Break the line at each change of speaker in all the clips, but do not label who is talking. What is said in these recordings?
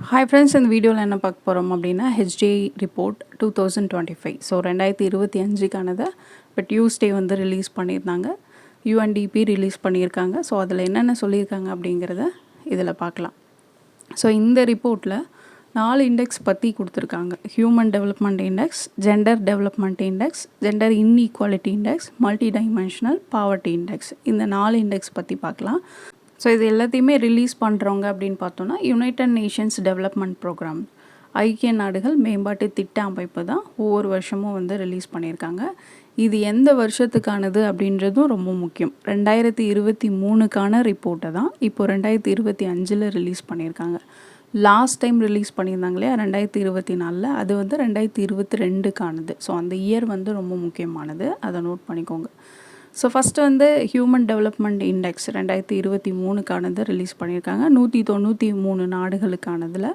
Hi friends, இந்த வீடியோவில் என்ன பார்க்க போகிறோம் அப்படின்னா HDI ரிப்போர்ட் 2025. ஸோ 2025க்கானதை இப்போ டியூஸ்டே வந்து ரிலீஸ் பண்ணியிருந்தாங்க. UNDP ரிலீஸ் பண்ணியிருக்காங்க. ஸோ அதில் என்னென்ன சொல்லியிருக்காங்க அப்படிங்கிறத இதில் பார்க்கலாம். ஸோ இந்த ரிப்போர்ட்டில் 4 இண்டெக்ஸ் பற்றி கொடுத்துருக்காங்க. Human development index, gender development index, gender inequality index, multidimensional poverty index. இந்த 4 இண்டெக்ஸ் பற்றி பார்க்கலாம். ஸோ இது எல்லாத்தையுமே ரிலீஸ் பண்ணுறவங்க அப்படின்னு பார்த்தோன்னா யுனைடெட் நேஷன்ஸ் டெவலப்மெண்ட் ப்ரோக்ராம், ஐக்கிய நாடுகள் மேம்பாட்டு திட்ட அமைப்பு தான் ஒவ்வொரு வருஷமும் வந்து ரிலீஸ் பண்ணியிருக்காங்க. இது எந்த வருஷத்துக்கானது அப்படின்றதும் ரொம்ப முக்கியம். 2023க்கான ரிப்போர்ட்டை தான் இப்போ 2025 ரிலீஸ் பண்ணியிருக்காங்க. லாஸ்ட் டைம் ரிலீஸ் பண்ணியிருந்தாங்க இல்லையா 2024, அது வந்து 2022க்கானது. ஸோ அந்த இயர் வந்து ரொம்ப முக்கியமானது, அதை நோட் பண்ணிக்கோங்க. ஸோ ஃபஸ்ட்டு வந்து ஹியூமன் டெவலப்மெண்ட் இண்டெக்ஸ் 2023க்கானது ரிலீஸ் பண்ணியிருக்காங்க. 193 நாடுகளுக்கானதில்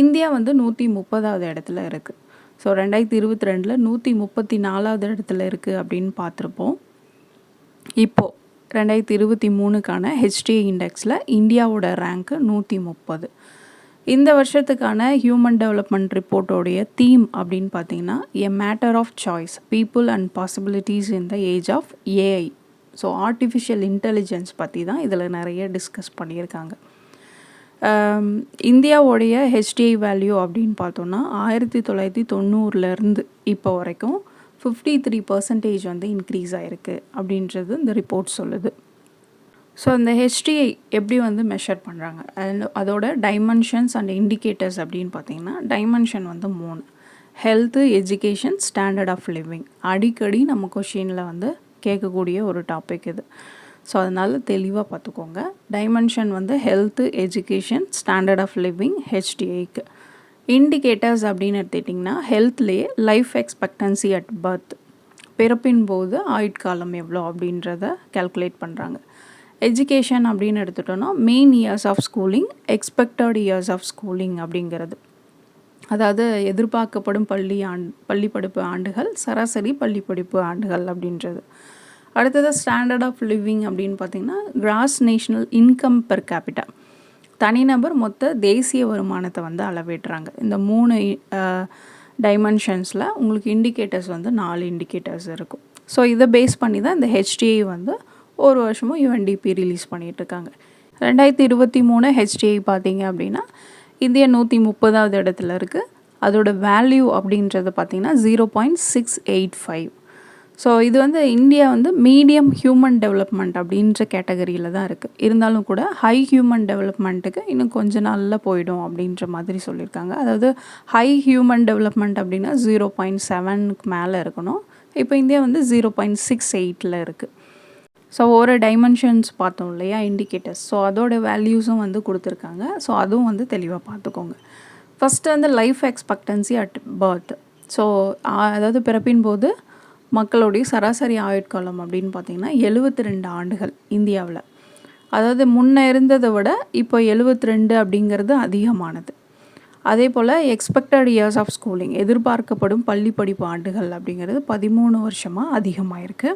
இந்தியா வந்து 130வது இடத்துல இருக்குது. ஸோ 2022 134வது இடத்துல இருக்குது அப்படின்னு பார்த்துருப்போம். இப்போது 2023க்கான HDI இண்டெக்ஸில் இந்தியாவோட ரேங்க்கு 130. இந்த வருஷத்துக்கான ஹியூமன் டெவலப்மெண்ட் ரிப்போர்ட்டோடைய தீம் அப்படின்னு பார்த்தீங்கன்னா a matter of choice, people and possibilities in the age of AI. So artificial intelligence பற்றி தான் இதில் நிறைய டிஸ்கஸ் பண்ணியிருக்காங்க. இந்தியாவோடைய HDI வேல்யூ அப்படின்னு பார்த்தோன்னா 1990லேருந்து இப்போ வரைக்கும் 53% வந்து இன்க்ரீஸ் ஆகிருக்கு அப்படின்றது இந்த ரிப்போர்ட் சொல்லுது. ஸோ இந்த HDI எப்படி வந்து மெஷர் பண்ணுறாங்க, அதோட டைமென்ஷன்ஸ் அண்ட் இண்டிகேட்டர்ஸ் அப்படின்னு பார்த்தீங்கன்னா டைமென்ஷன் வந்து 3: health, education, standard of living. அடிக்கடி நம்ம கொஷினில் வந்து கேட்கக்கூடிய ஒரு டாபிக் இது. ஸோ அதனால் தெளிவாக பார்த்துக்கோங்க. டைமென்ஷன் வந்து health, education, standard of living HDIக்கு. இண்டிகேட்டர்ஸ் அப்படின்னு எடுத்துக்கிட்டிங்கன்னா ஹெல்த்லேயே லைஃப் எக்ஸ்பெக்டன்சி அட் பர்த், பிறப்பின் போது ஆயுட்காலம் எவ்வளோ அப்படின்றத கால்குலேட் பண்ணுறாங்க. எஜுகேஷன் அப்படின்னு எடுத்துட்டோன்னா mean years of schooling, expected years of schooling அப்படிங்கிறது, அதாவது எதிர்பார்க்கப்படும் பள்ளி படிப்பு ஆண்டுகள், சராசரி பள்ளி படிப்பு ஆண்டுகள் அப்படின்றது. அடுத்தது ஸ்டாண்டர்ட் ஆஃப் லிவிங் அப்படின்னு பார்த்திங்கன்னா cross national income per capita, தனிநபர் மொத்த தேசிய வருமானத்தை வந்து அளவிடுறாங்க. இந்த 3 டைமென்ஷன்ஸில் உங்களுக்கு இண்டிகேட்டர்ஸ் வந்து 4 இண்டிகேட்டர்ஸ் இருக்கும். ஸோ இதை பேஸ் பண்ணி தான் இந்த HDI வந்து ஒரு வருஷமும் UNDP ரிலீஸ் பண்ணிகிட்ருக்காங்க. 2023 HDI பார்த்தீங்க அப்படின்னா இந்தியா 130வது இடத்துல இருக்குது. அதோட வேல்யூ அப்படின்றது பார்த்திங்கன்னா 0.685. ஸோ இது வந்து இந்தியா வந்து மீடியம் ஹியூமன் டெவலப்மெண்ட் அப்படின்ற கேட்டகரியில் தான் இருக்குது. இருந்தாலும் கூட ஹை ஹியூமன் டெவலப்மெண்ட்டுக்கு இன்னும் கொஞ்ச நாளில் போயிடும் அப்படின்ற மாதிரி சொல்லியிருக்காங்க. அதாவது ஹை ஹியூமன் டெவலப்மெண்ட் அப்படின்னா 0.7க்கு மேலே இருக்கணும். இப்போ இந்தியா வந்து 0.68 இருக்குது. ஸோ ஒரு டைமென்ஷன்ஸ் பார்த்தோம் இல்லையா, இண்டிகேட்டர்ஸ். ஸோ அதோட வேல்யூஸும் வந்து கொடுத்துருக்காங்க. ஸோ அதுவும் வந்து தெளிவாக பார்த்துக்கோங்க. ஃபஸ்ட்டு வந்து life expectancy at birth. So அதாவது பிறப்பின் போது மக்களுடைய சராசரி ஆயுட்காலம் அப்படின்னு பார்த்திங்கன்னா 72 ஆண்டுகள் இந்தியாவில். அதாவது முன்னே இருந்ததை விட இப்போ 72 அப்படிங்கிறது அதிகமானது. அதே போல் எக்ஸ்பெக்டட் இயர்ஸ் ஆஃப் ஸ்கூலிங், எதிர்பார்க்கப்படும் பள்ளி படிப்பு ஆண்டுகள் அப்படிங்கிறது 13 வருஷமாக அதிகமாகிருக்கு.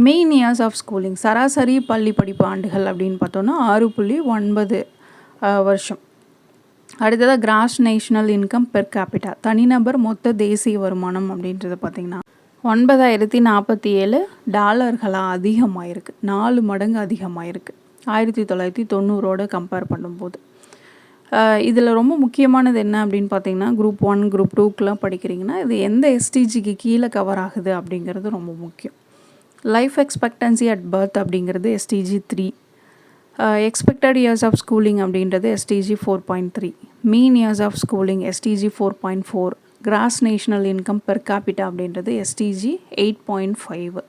மெயின் இயர்ஸ் ஆஃப் ஸ்கூலிங், சராசரி பள்ளி படிப்பு ஆண்டுகள் அப்படின்னு பார்த்தோன்னா 6.9 வருஷம். அடுத்ததாக cross national income per capita, தனிநபர் மொத்த தேசிய வருமானம் அப்படின்றது பார்த்திங்கன்னா $9,047 அதிகமாகிருக்கு. 4 மடங்கு அதிகமாகிருக்கு 1990ஓடு கம்பேர் பண்ணும்போது. இதில் ரொம்ப முக்கியமானது என்ன அப்படின்னு பார்த்தீங்கன்னா குரூப் 1, குரூப் 2க்குலாம் படிக்கிறீங்கன்னா இது எந்த SDGக்கு கீழே கவர் ஆகுது அப்படிங்கிறது ரொம்ப முக்கியம். லைஃப் எக்ஸ்பெக்டன்சி அட் பர்த் அப்படிங்கிறது SDG 3, expected years of schooling அப்படின்றது SDG 4.3, mean years of schooling SDG 4.4, gross national income per capita அப்படின்றது SDG 8.5.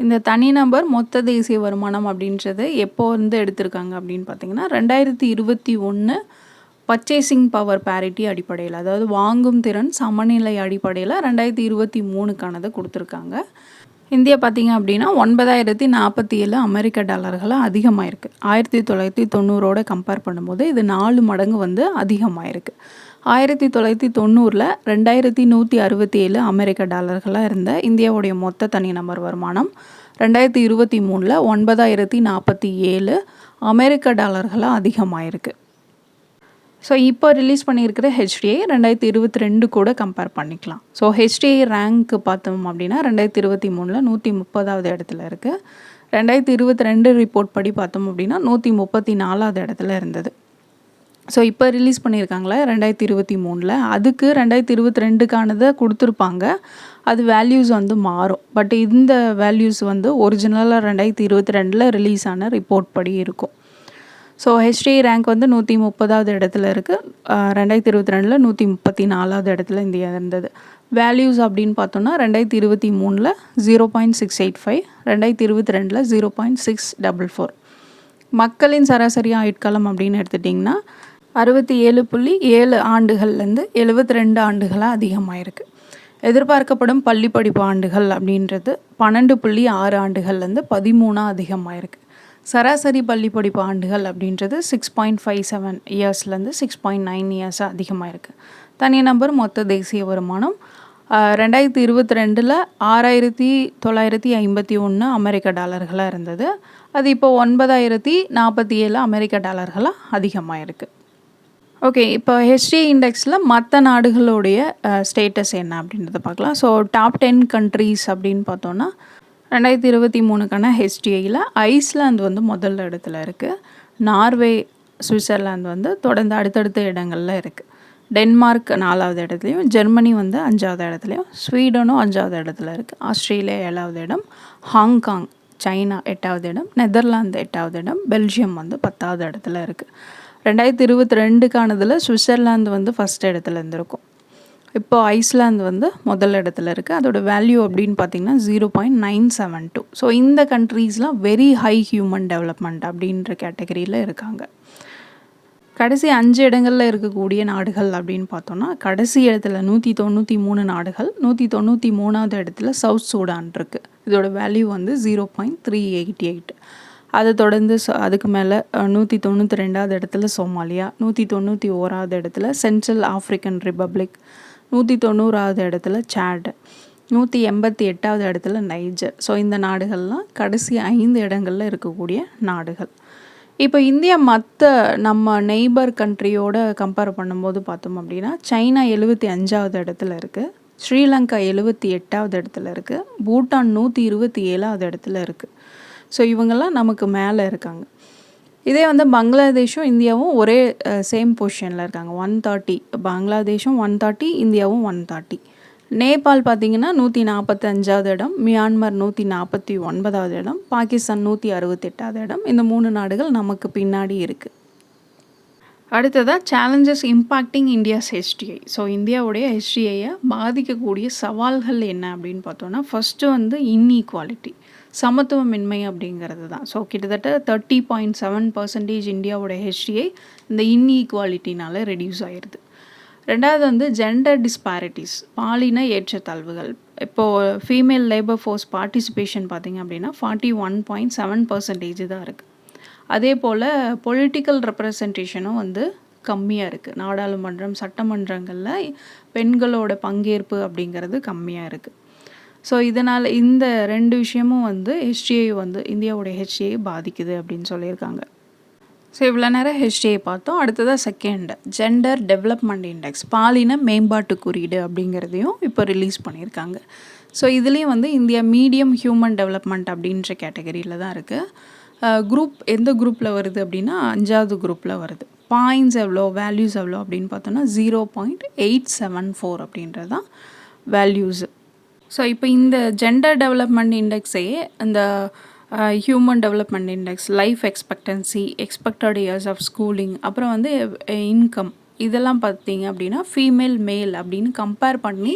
இந்த தனிநபர் மொத்த தேசிய வருமானம் அப்படின்றது எப்போ வந்து எடுத்திருக்காங்க அப்படின்னு பார்த்தீங்கன்னா 2021 பர்ச்சேசிங் பவர் பேரிட்டி அடிப்படையில், அதாவது வாங்கும் திறன் சமநிலை அடிப்படையில் 2023க்கானதை கொடுத்துருக்காங்க. இந்தியா பார்த்திங்க அப்படின்னா $9,047 அதிகமாகிருக்கு. 1990ஓடு கம்பேர் பண்ணும்போது இது 4 மடங்கு வந்து அதிகமாகிருக்கு. 1990 $2,167 இருந்த இந்தியாவுடைய மொத்த தனிநபர் வருமானம் 2023 $9,047 அதிகமாகிருக்கு. ஸோ இப்போ ரிலீஸ் பண்ணியிருக்கிற HDI 2022 கூட கம்பேர் பண்ணிக்கலாம். ஸோ HDI ரேங்க் பார்த்தோம் அப்படின்னா 2023 130வது இடத்துல இருக்குது. 2022 ரிப்போர்ட் படி பார்த்தோம் அப்படின்னா 134வது இடத்துல இருந்தது. ஸோ இப்போ ரிலீஸ் பண்ணியிருக்காங்களே 2023 அதுக்கு 2022க்கானதை கொடுத்துருப்பாங்க. அது வேல்யூஸ் வந்து மாறும். பட் இந்த வேல்யூஸ் வந்து ஒரிஜினலாக 2022 ரிலீஸ் ஆன ரிப்போர்ட் படி இருக்கும். ஸோ HDI ரேங்க் வந்து 130வது இடத்துல இருக்குது. 2022 134வது இடத்துல இந்தியா இருந்தது. வேல்யூஸ் அப்படின்னு பார்த்தோன்னா 2023 0.685, 2022 0.644. மக்களின் சராசரி ஆயுட்காலம் அப்படின்னு எடுத்துட்டிங்கன்னா 67.7 ஆண்டுகள்லேருந்து 72 ஆண்டுகளாக அதிகமாகிருக்கு. எதிர்பார்க்கப்படும் பள்ளி படிப்பு ஆண்டுகள் அப்படின்றது 12.6 ஆண்டுகள்லேருந்து 13 அதிகமாகிருக்கு. சராசரி பள்ளி படிப்பு ஆண்டுகள் அப்படின்றது 6.57 இயர்ஸ்லேருந்து 6.9 இயர்ஸாக அதிகமாகிருக்கு. தனிநபர் மொத்த தேசிய வருமானம் 2022 $6,951 அமெரிக்க டாலர்களாக இருந்தது. அது இப்போ $9,047 அமெரிக்க டாலர்களாக அதிகமாகிருக்கு. ஓகே, இப்போ HDI இண்டெக்ஸில் மற்ற நாடுகளுடைய ஸ்டேட்டஸ் என்ன அப்படின்றத பார்க்கலாம். ஸோ டாப் 10 கண்ட்ரீஸ் அப்படின்னு பார்த்தோன்னா 2023க்கான HDIயில் ஐஸ்லாந்து வந்து முதல் இடத்துல இருக்குது. நார்வே, சுவிட்சர்லாந்து வந்து தொடர்ந்து அடுத்தடுத்த இடங்களில் இருக்குது. டென்மார்க் 4வது இடத்துலையும், ஜெர்மனி வந்து 5வது இடத்துலையும், ஸ்வீடனும் 5வது இடத்துல இருக்குது. ஆஸ்திரேலியா 7வது இடம், ஹாங்காங், சைனா 8வது இடம், நெதர்லாந்து 8வது இடம், பெல்ஜியம் வந்து 10வது இடத்துல இருக்குது. 2022க்கானதில் சுவிட்சர்லாந்து வந்து ஃபஸ்ட் இடத்துல இருந்திருக்கும். இப்போ ஐஸ்லாந்து வந்து முதல் இடத்துல இருக்குது. அதோட வேல்யூ அப்படின்னு பார்த்திங்கன்னா 0.972. ஸோ இந்த கண்ட்ரீஸ்லாம் வெரி ஹை ஹியூமன் டெவலப்மெண்ட் அப்படின்ற கேட்டகரியில் இருக்காங்க. கடைசி 5 இடங்களில் இருக்கக்கூடிய நாடுகள் அப்படின்னு பார்த்தோன்னா கடைசி இடத்துல 193 நாடுகள், 193வது இடத்துல சவுத் சூடான் இருக்குது. இதோட வேல்யூ வந்து 0.388. அதை தொடர்ந்து அதுக்கு மேலே 192வது இடத்துல சோமாலியா, 191வது இடத்துல சென்ட்ரல் ஆஃப்ரிக்கன் ரிப்பப்ளிக், 190வது இடத்துல சாட், 188வது இடத்துல நைஜர். ஸோ இந்த நாடுகள்லாம் கடைசி 5 இடங்களில் இருக்கக்கூடிய நாடுகள். இப்போ இந்தியா மற்ற நம்ம நெய்பர் கண்ட்ரியோட கம்பேர் பண்ணும்போது பார்த்தோம் அப்படின்னா சைனா 75வது இடத்துல இருக்குது, ஸ்ரீலங்கா 78வது இடத்துல இருக்குது, பூட்டான் 127வது இடத்துல இருக்குது. ஸோ இவங்கெல்லாம் நமக்கு மேலே இருக்காங்க. இதே வந்து பங்களாதேஷும் இந்தியாவும் ஒரே சேம் பொசிஷனில் இருக்காங்க. 130, பங்களாதேஷும் 130, இந்தியாவும் 130. நேபாள் பார்த்திங்கன்னா 145வது இடம், மியான்மர் 149வது இடம், பாகிஸ்தான் 168வது இடம். இந்த 3 நாடுகள் நமக்கு பின்னாடி இருக்குது. அடுத்ததாக challenges impacting India's HDI. So இந்தியாவுடைய HDIயை பாதிக்கக்கூடிய சவால்கள் என்ன அப்படின்னு பார்த்தோன்னா ஃபஸ்ட்டு வந்து இன்இக்வாலிட்டி, சமத்துவமின்மை அப்படிங்கிறது தான். ஸோ கிட்டத்தட்ட 30.7% இந்தியாவோட HDI இந்த இன்இக்வாலிட்டினால் ரெடியூஸ் ஆகிடுது. ரெண்டாவது வந்து ஜெண்டர் டிஸ்பாரிட்டிஸ், பாலின ஏற்றத்தாழ்வுகள். இப்போது ஃபீமேல் லேபர் ஃபோர்ஸ் பார்ட்டிசிபேஷன் பார்த்திங்க அப்படின்னா 41.7% தான் இருக்குது. அதே போல் பொலிட்டிக்கல் ரெப்ரசன்டேஷனும் வந்து கம்மியாக இருக்குது. நாடாளுமன்றம், சட்டமன்றங்களில் பெண்களோட பங்கேற்பு அப்படிங்கிறது கம்மியாக இருக்குது. ஸோ இதனால் இந்த 2 விஷயமும் வந்து HDI வந்து இந்தியாவோட HDI பாதிக்குது அப்படின்னு சொல்லியிருக்காங்க. ஸோ இவ்வளோ நேரம் HDI பார்த்தோம். அடுத்ததாக செகண்ட் ஜெண்டர் டெவலப்மெண்ட் இண்டெக்ஸ், பாலின மேம்பாட்டு குறியீடு அப்படிங்கிறதையும் இப்போ ரிலீஸ் பண்ணியிருக்காங்க. ஸோ இதுலேயும் வந்து இந்தியா மீடியம் ஹியூமன் டெவலப்மெண்ட் அப்படின்ற கேட்டகரியில் தான் இருக்குது. குரூப் எந்த குரூப்பில் வருது அப்படின்னா 5வது குரூப்பில் வருது. பாயிண்ட்ஸ் எவ்வளோ, வேல்யூஸ் எவ்வளோ அப்படின்னு பார்த்தோன்னா 0.874 அப்படின்றது தான் வேல்யூஸு. ஸோ இப்போ இந்த ஜெண்டர் டெவலப்மெண்ட் இண்டெக்ஸையே இந்த human development index, life expectancy, expected years of schooling, அப்புறம் வந்து இன்கம், இதெல்லாம் பார்த்தீங்க அப்படின்னா ஃபீமேல் மேல் அப்படின்னு கம்பேர் பண்ணி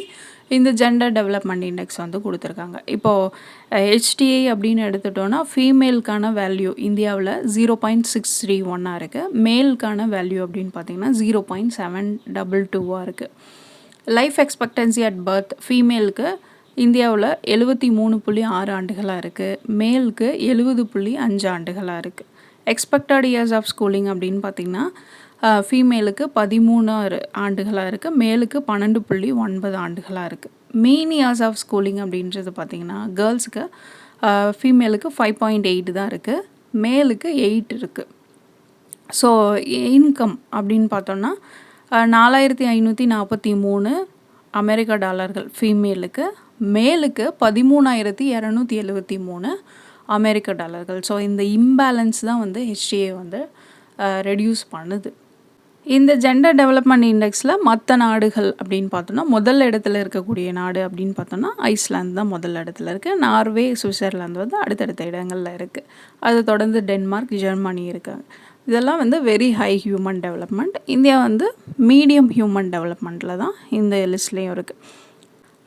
இந்த ஜெண்டர் டெவலப்மெண்ட் இண்டெக்ஸ் வந்து கொடுத்துருக்காங்க. இப்போது HDI அப்படின்னு எடுத்துட்டோன்னா ஃபீமேலுக்கான வேல்யூ இந்தியாவில் 0.631 இருக்குது. மேலுக்கான வேல்யூ அப்படின்னு பார்த்தீங்கன்னா 0.722 இருக்குது. லைஃப் எக்ஸ்பெக்டன்சி அட் பர்த் ஃபீமேலுக்கு இந்தியாவில் 73.6 ஆண்டுகளாக இருக்குது, மேலுக்கு 70.5 ஆண்டுகளாக இருக்குது. எக்ஸ்பெக்டட் இயர்ஸ் ஆஃப் ஸ்கூலிங் அப்படின்னு பார்த்திங்கன்னா ஃபீமேலுக்கு 13 ஆண்டுகளாக இருக்குது, மேலுக்கு 12.9 ஆண்டுகளாக இருக்குது. மீன் இயர்ஸ் ஆஃப் ஸ்கூலிங் அப்படின்றது பார்த்திங்கன்னா கேர்ள்ஸுக்கு ஃபீமேலுக்கு 5.8 தான் இருக்குது, மேலுக்கு 8 இருக்குது. ஸோ இன்கம் அப்படின்னு பார்த்தோன்னா 4543 அமெரிக்க டாலர்கள் ஃபீமேலுக்கு, மேலுக்கு 13,273 அமெரிக்க டாலர்கள். ஸோ இந்த இம்பேலன்ஸ் தான் வந்து ஹெச்டிஏ வந்து ரெடியூஸ் பண்ணுது. இந்த ஜெண்டர் டெவலப்மெண்ட் இண்டெக்ஸில் மற்ற நாடுகள் அப்படின்னு பார்த்தோன்னா முதல் இடத்துல இருக்கக்கூடிய நாடு அப்படின்னு பார்த்தோன்னா ஐஸ்லாந்து தான் முதல் இடத்துல இருக்குது. நார்வே, சுவிட்சர்லாந்து வந்து அடுத்தடுத்த இடங்களில் இருக்குது. அதை தொடர்ந்து டென்மார்க், ஜெர்மனி இருக்காங்க. இதெல்லாம் வந்து very high human development. India வந்து மீடியம் ஹியூமன் டெவலப்மெண்ட்டில் தான் இந்த லிஸ்ட்லேயும் இருக்குது.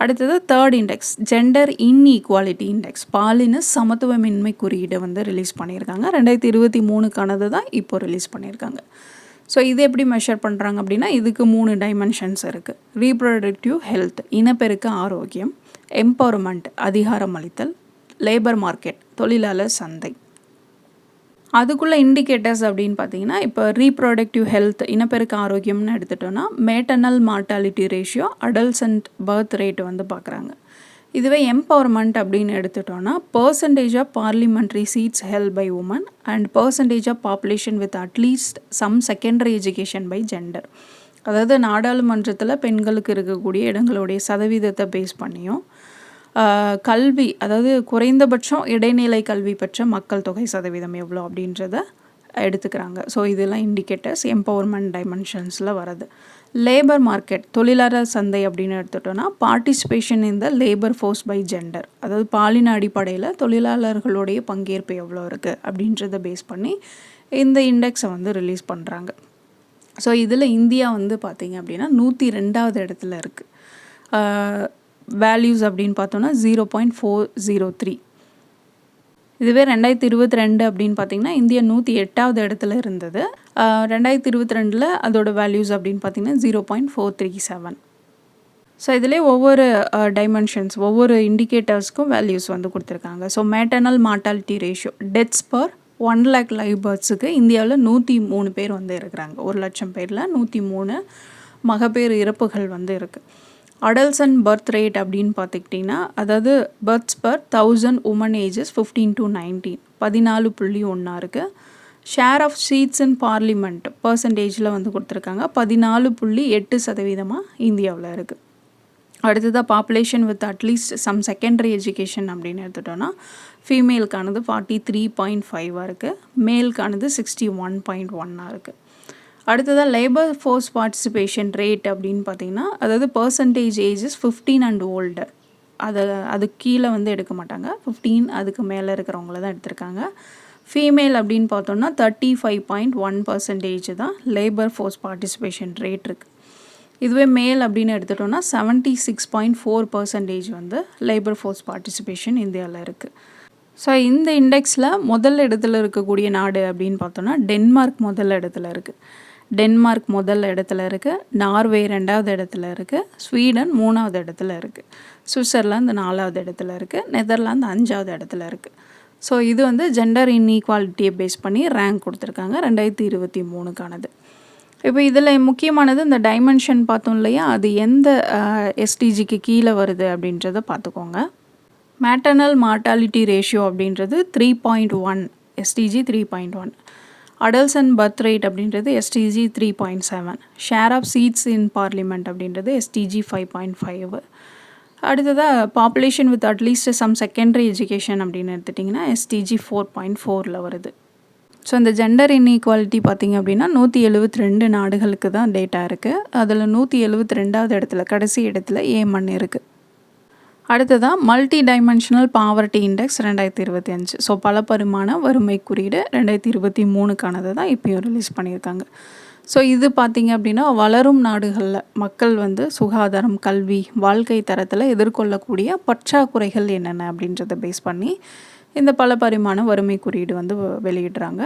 அடுத்தது third index gender inequality index, பாலின சமத்துவமின்மை குறியீடு வந்து ரிலீஸ் பண்ணியிருக்காங்க. 2023க்கானது தான் இப்போ ரிலீஸ் பண்ணியிருக்காங்க. ஸோ இது எப்படி மெஷர் பண்ணுறாங்க அப்படின்னா இதுக்கு 3 டைமென்ஷன்ஸ் இருக்குது. ரீப்ரொடக்டிவ் ஹெல்த், இனப்பெருக்க ஆரோக்கியம், எம்பவர்மெண்ட் அதிகாரம் அளித்தல், லேபர் மார்க்கெட் தொழிலாளர் சந்தை. அதுக்குள்ளே இண்டிகேட்டர்ஸ் அப்படின்னு பார்த்தீங்கன்னா இப்போ ரீப்ரொடக்டிவ் ஹெல்த் இனப்பெருக்க ஆரோக்கியம்னு எடுத்துட்டோன்னா maternal mortality ratio, adolescent birth rate வந்து பார்க்குறாங்க. இதுவே எம்பவர்மெண்ட் அப்படின்னு எடுத்துட்டோன்னா percentage of parliamentary seats held by women and percentage of population with at least some secondary education by gender. அதாவது நாடாளுமன்றத்தில் பெண்களுக்கு இருக்கக்கூடிய இடங்களுடைய சதவீதத்தை பேஸ் பண்ணியும் கல்வி, அதாவது குறைந்தபட்சம் இடைநிலை கல்வி பெற்ற மக்கள் தொகை சதவீதம் எவ்வளோ அப்படின்றத எடுத்துக்கிறாங்க. ஸோ இதெல்லாம் இண்டிகேட்டர்ஸ் எம்பவர்மெண்ட் டைமென்ஷன்ஸில் வருது. லேபர் மார்க்கெட் தொழிலாளர் சந்தை அப்படின்னு எடுத்துட்டோன்னா participation in the labour force by gender, அதாவது பாலின அடிப்படையில் தொழிலாளர்களுடைய பங்கேற்பு எவ்வளோ இருக்குது அப்படின்றத பேஸ் பண்ணி இந்த இண்டெக்ஸை வந்து ரிலீஸ் பண்ணுறாங்க. ஸோ இதில் இந்தியா வந்து பார்த்திங்க அப்படின்னா 102வது இடத்துல இருக்குது. வேல்யூஸ் அப்படின்னு பார்த்தோன்னா 0.403. இதுவே 2022 அப்படின்னு பார்த்திங்கன்னா இந்தியா 108வது இடத்துல இருந்தது. 2022 அதோட வேல்யூஸ் அப்படின்னு பார்த்திங்கன்னா 0.437. ஸோ இதிலே ஒவ்வொரு டைமென்ஷன்ஸ், ஒவ்வொரு இண்டிகேட்டர்ஸ்க்கும் வேல்யூஸ் வந்து கொடுத்துருக்காங்க. So maternal mortality ratio, deaths per 1 lakh live பர்த்ஸுக்கு இந்தியாவில் 103 பேர் வந்து இருக்கிறாங்க. 1,00,000 பேரில் 103 மகப்பேறு இறப்புகள் வந்து இருக்குது. அடல்சன்ட் பர்த் ரேட் அப்படின்னு பார்த்துக்கிட்டிங்கன்னா அதாவது births per 1000 women ages 15 to 19 14.1 இருக்குது. Share of seats in parliament பர்சன்டேஜில் வந்து கொடுத்துருக்காங்க 14.8% இந்தியாவில் இருக்குது. அடுத்ததாக population with at least some secondary education அப்படின்னு எடுத்துட்டோன்னா ஃபீமேலுக்கானது 43.5 இருக்குது, மேலுக்கானது 61.1 இருக்குது. அடுத்ததாக லேபர் ஃபோர்ஸ் பார்ட்டிசிபேஷன் ரேட் அப்படின்னு பார்த்திங்கன்னா அதாவது பர்சன்டேஜ் ஏஜஸ் 15 and older, அதுக்கு கீழே வந்து எடுக்க மாட்டாங்க. 15 அதுக்கு மேலே இருக்கிறவங்கள தான் எடுத்திருக்காங்க. ஃபீமேல் அப்படின்னு பார்த்தோன்னா 35.1% தான் லேபர் ஃபோர்ஸ் பார்ட்டிசிபேஷன் ரேட் இருக்குது. இதுவே மேல் அப்படின்னு எடுத்துட்டோன்னா 76.4% வந்து லேபர் ஃபோர்ஸ் பார்ட்டிசிபேஷன் இந்தியாவில் இருக்குது. ஸோ இந்த இண்டெக்ஸில் முதல் இடத்துல இருக்கக்கூடிய நாடு அப்படின்னு பார்த்தோன்னா டென்மார்க் முதல் இடத்துல இருக்குது. டென்மார்க் முதல் இடத்துல இருக்குது, நார்வே 2வது இடத்துல இருக்குது, ஸ்வீடன் 3வது இடத்துல இருக்குது, சுவிட்சர்லாந்து 4வது இடத்துல இருக்குது, நெதர்லாந்து 5வது இடத்துல இருக்குது. ஸோ இது வந்து ஜெண்டர் இன்இக்வாலிட்டியை பேஸ் பண்ணி ரேங்க் கொடுத்துருக்காங்க 2023க்கானது. இப்போ இதில் முக்கியமானது இந்த டைமென்ஷன் பார்த்தோம் இல்லையா, அது எந்த எஸ்டிஜிக்கு கீழே வருது அப்படின்றத பார்த்துக்கோங்க. மேட்டர்னல் மார்ட்டாலிட்டி ரேஷியோ அப்படின்றது 3.1, எஸ்டிஜி 3.1. அடல்சன்ட் பர்த் ரேட் அப்படின்றது SDG 3.7. Share of seats in parliament அப்படின்றது எஸ்டிஜி 5.5. அடுத்ததாக population with at least some secondary education அப்படின்னு எடுத்துட்டிங்கன்னா எஸ்டிஜி 4.4ல் வருது. ஸோ இந்த ஜெண்டர் இன்இக்வாலிட்டி பார்த்திங்க அப்படின்னா 172 நாடுகளுக்கு தான் டேட்டா இருக்குது. அதில் 172வது இடத்துல கடைசி இடத்துல ஏமன் இருக்குது. அடுத்ததாக multi dimensional poverty index 2025. So பல பரிமாண வறுமை குறியீடு 2023க்கானது தான் இப்போயும் ரிலீஸ் பண்ணியிருக்காங்க. ஸோ இது பார்த்திங்க அப்படின்னா வளரும் நாடுகளில் மக்கள் வந்து சுகாதாரம், கல்வி, வாழ்க்கை தரத்தில் எதிர்கொள்ளக்கூடிய பற்றாக்குறைகள் என்னென்ன அப்படின்றத பேஸ் பண்ணி இந்த பல பரிமாண வறுமை குறியீடு வந்து வெளியிடுறாங்க.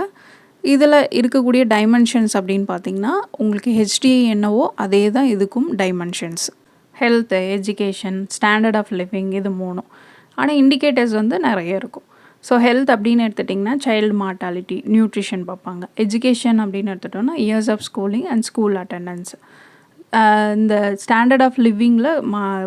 இதில் இருக்கக்கூடிய டைமென்ஷன்ஸ் அப்படின்னு பார்த்திங்கன்னா உங்களுக்கு ஹெச்டிஐ என்னவோ அதே தான் இதுக்கும் dimensions. Health, education, standard of living, இது 3. ஆனால் இண்டிகேட்டர்ஸ் வந்து நிறைய இருக்கும். ஸோ ஹெல்த் அப்படின்னு எடுத்துட்டிங்கன்னா சைல்டு மார்ட்டாலிட்டி, நியூட்ரிஷன் பார்ப்பாங்க. எஜுகேஷன் அப்படின்னு எடுத்துட்டோன்னா years of schooling and school attendance. இந்த ஸ்டாண்டர்ட் ஆஃப் லிவிங்கில்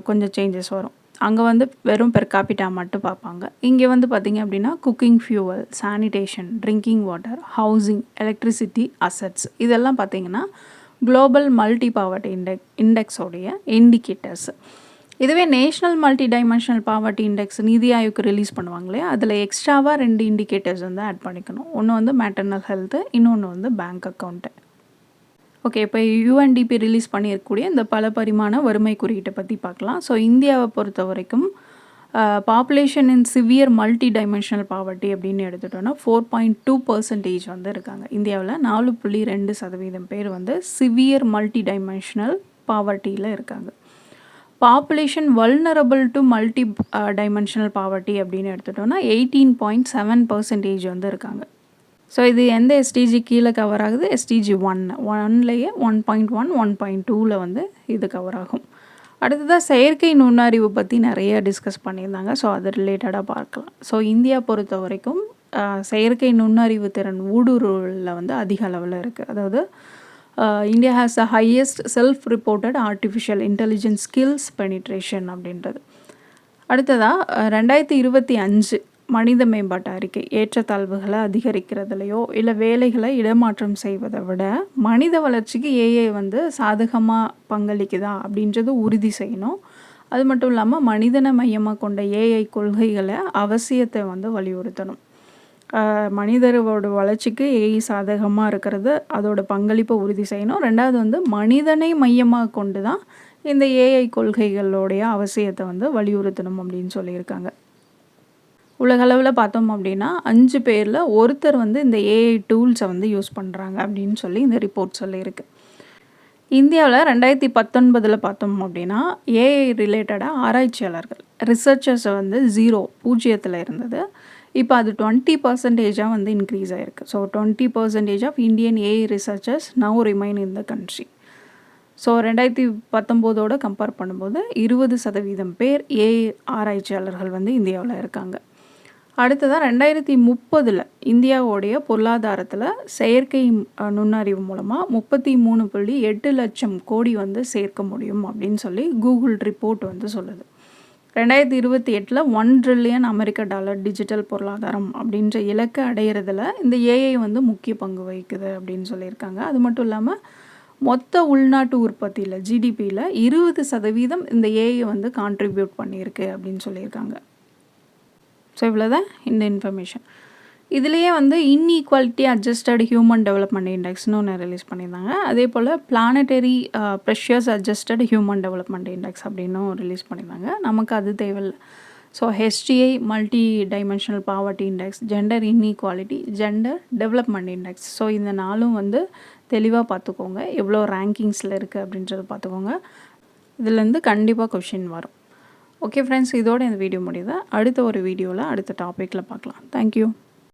கொஞ்சம் சேஞ்சஸ் வரும். அங்கே வந்து வெறும் பெர் கேபிட்டா மட்டும் பார்ப்பாங்க. இங்கே வந்து பார்த்திங்க அப்படின்னா cooking fuel, sanitation, drinking water, housing, electricity, assets இதெல்லாம் பார்த்திங்கன்னா குளோபல் மல்டி பாவர்ட்டி இண்டெக்ஸோடைய இண்டிகேட்டர்ஸ். இதுவே national multi dimensional poverty index நிதி ஆயோக் ரிலீஸ் பண்ணுவாங்களே, அதில் எக்ஸ்ட்ராவாக 2 இண்டிகேட்டர்ஸ் வந்து ஆட் பண்ணிக்கணும். ஒன்று வந்து மேட்டர்னல் ஹெல்த்து, இன்னொன்று வந்து பேங்க் அக்கௌண்ட்டு. ஓகே, இப்போ யூஎன்டிபி ரிலீஸ் பண்ணியிருக்கக்கூடிய இந்த பல பரிமாண வறுமை குறியீட்டை பற்றி பார்க்கலாம். ஸோ இந்தியாவை பொறுத்த வரைக்கும் பாப்புலேஷன் இன் சிவியர் மல்டி டைமென்ஷனல் பாவர்ட்டி அப்படின்னு எடுத்துட்டோன்னா 4.2% வந்து இருக்காங்க. இந்தியாவில் 4.2% பேர் வந்து சிவியர் மல்டி டைமென்ஷனல் பாவர்ட்டியில் இருக்காங்க. Population vulnerable to multi dimensional poverty அப்படின்னு எடுத்துட்டோன்னா 18.7% வந்து இருக்காங்க. ஸோ இது எந்த எஸ்டிஜி கீழே கவர் ஆகுது? எஸ்டிஜி 1லேயே 1.1, 1.2ல் வந்து இது கவர் ஆகும். அடுத்ததாக செயற்கை நுண்ணறிவு பற்றி நிறைய டிஸ்கஸ் பண்ணியிருந்தாங்க. ஸோ அது ரிலேட்டடாக பார்க்கலாம். ஸோ இந்தியா பொறுத்த வரைக்கும் செயற்கை நுண்ணறிவு திறன் ஊடுருவலில் வந்து அதிக அளவில் இருக்குது. அதாவது India has the highest self reported artificial intelligence skills penetration அப்படின்றது. அடுத்ததாக 2025 மனித மேம்பாட்டு அறிக்கை ஏற்றத்தாழ்வுகளை அதிகரிக்கிறதுலையோ இல்லை வேலைகளை இடமாற்றம் செய்வதை விட மனித வளர்ச்சிக்கு ஏஐ வந்து சாதகமாக பங்களிக்குதா அப்படின்றது உறுதி செய்யணும். அது மட்டும் இல்லாமல் மனிதனை மையமாக கொண்ட ஏஐ கொள்கைகளை அவசியத்தை வந்து வலியுறுத்தணும். மனிதரோட வளர்ச்சிக்கு ஏஐ சாதகமாக இருக்கிறது, அதோட பங்களிப்பை உறுதி செய்யணும். ரெண்டாவது வந்து மனிதனை மையமாக கொண்டு தான் இந்த ஏஐ கொள்கைகளோடைய அவசியத்தை வந்து வலியுறுத்தணும் அப்படின்னு சொல்லியிருக்காங்க. உலகளவில் பார்த்தோம் அப்படின்னா 5 பேரில் ஒருத்தர் வந்து இந்த ஏஐ டூல்ஸை வந்து யூஸ் பண்ணுறாங்க அப்படின்னு சொல்லி இந்த ரிப்போர்ட் சொல்லியிருக்கு. இந்தியாவில் 2019 பார்த்தோம் அப்படின்னா ஏஐ ரிலேட்டடாக ஆராய்ச்சியாளர்கள் ரிசர்ச்சர்ஸை வந்து 0 இருந்தது. இப்போ அது 20% வந்து இன்க்ரீஸ் ஆகிருக்கு. So 20% of Indian AI researchers now remain in the country. So 2019 compare பண்ணும்போது 20% பேர் ஏஐ ஆராய்ச்சியாளர்கள் வந்து இந்தியாவில் இருக்காங்க. அடுத்ததாக 2030 இந்தியாவோடைய பொருளாதாரத்தில் செயற்கை நுண்ணறிவு மூலமாக 33.8 லட்சம் கோடி வந்து சேர்க்க முடியும் அப்படின்னு சொல்லி கூகுள் ரிப்போர்ட் வந்து சொல்லுது. 2028 $1 trillion டிஜிட்டல் பொருளாதாரம் அப்படின்ற இலக்கை அடையிறதுல இந்த ஏஐ வந்து முக்கிய பங்கு வகிக்குது அப்படின்னு சொல்லியிருக்காங்க. அது மட்டும் இல்லாமல் மொத்த உள்நாட்டு உற்பத்தியில் ஜிடிபியில் 20% இந்த ஏஐ வந்து கான்ட்ரிபியூட் பண்ணியிருக்கு அப்படின்னு சொல்லியிருக்காங்க. ஸோ இவ்வளோதான் இந்த இன்ஃபர்மேஷன். இதுலேயே வந்து இன்இக்வாலிட்டி அட்ஜஸ்டட் ஹியூமன் டெவலப்மெண்ட் இண்டெக்ஸ்னு ஒன்று ரிலீஸ் பண்ணியிருந்தாங்க. அதே போல் planetary pressures adjusted human development index அப்படின்னும் ரிலீஸ் பண்ணியிருந்தாங்க. நமக்கு அது தேவையில்லை. So HDI multi dimensional poverty index, gender inequality, gender development index. So இந்த 4 வந்து தெளிவாக பார்த்துக்கோங்க. எவ்வளோ ரேங்கிங்ஸில் இருக்குது அப்படின்றத பார்த்துக்கோங்க. இதுலேருந்து கண்டிப்பாக கொஷின் வரும். ஓகே ஃப்ரெண்ட்ஸ், இதோட இந்த வீடியோ முடியுது. அடுத்த ஒரு வீடியோவில் அடுத்த டாப்பிக்கில் பார்க்கலாம். தேங்க்யூ.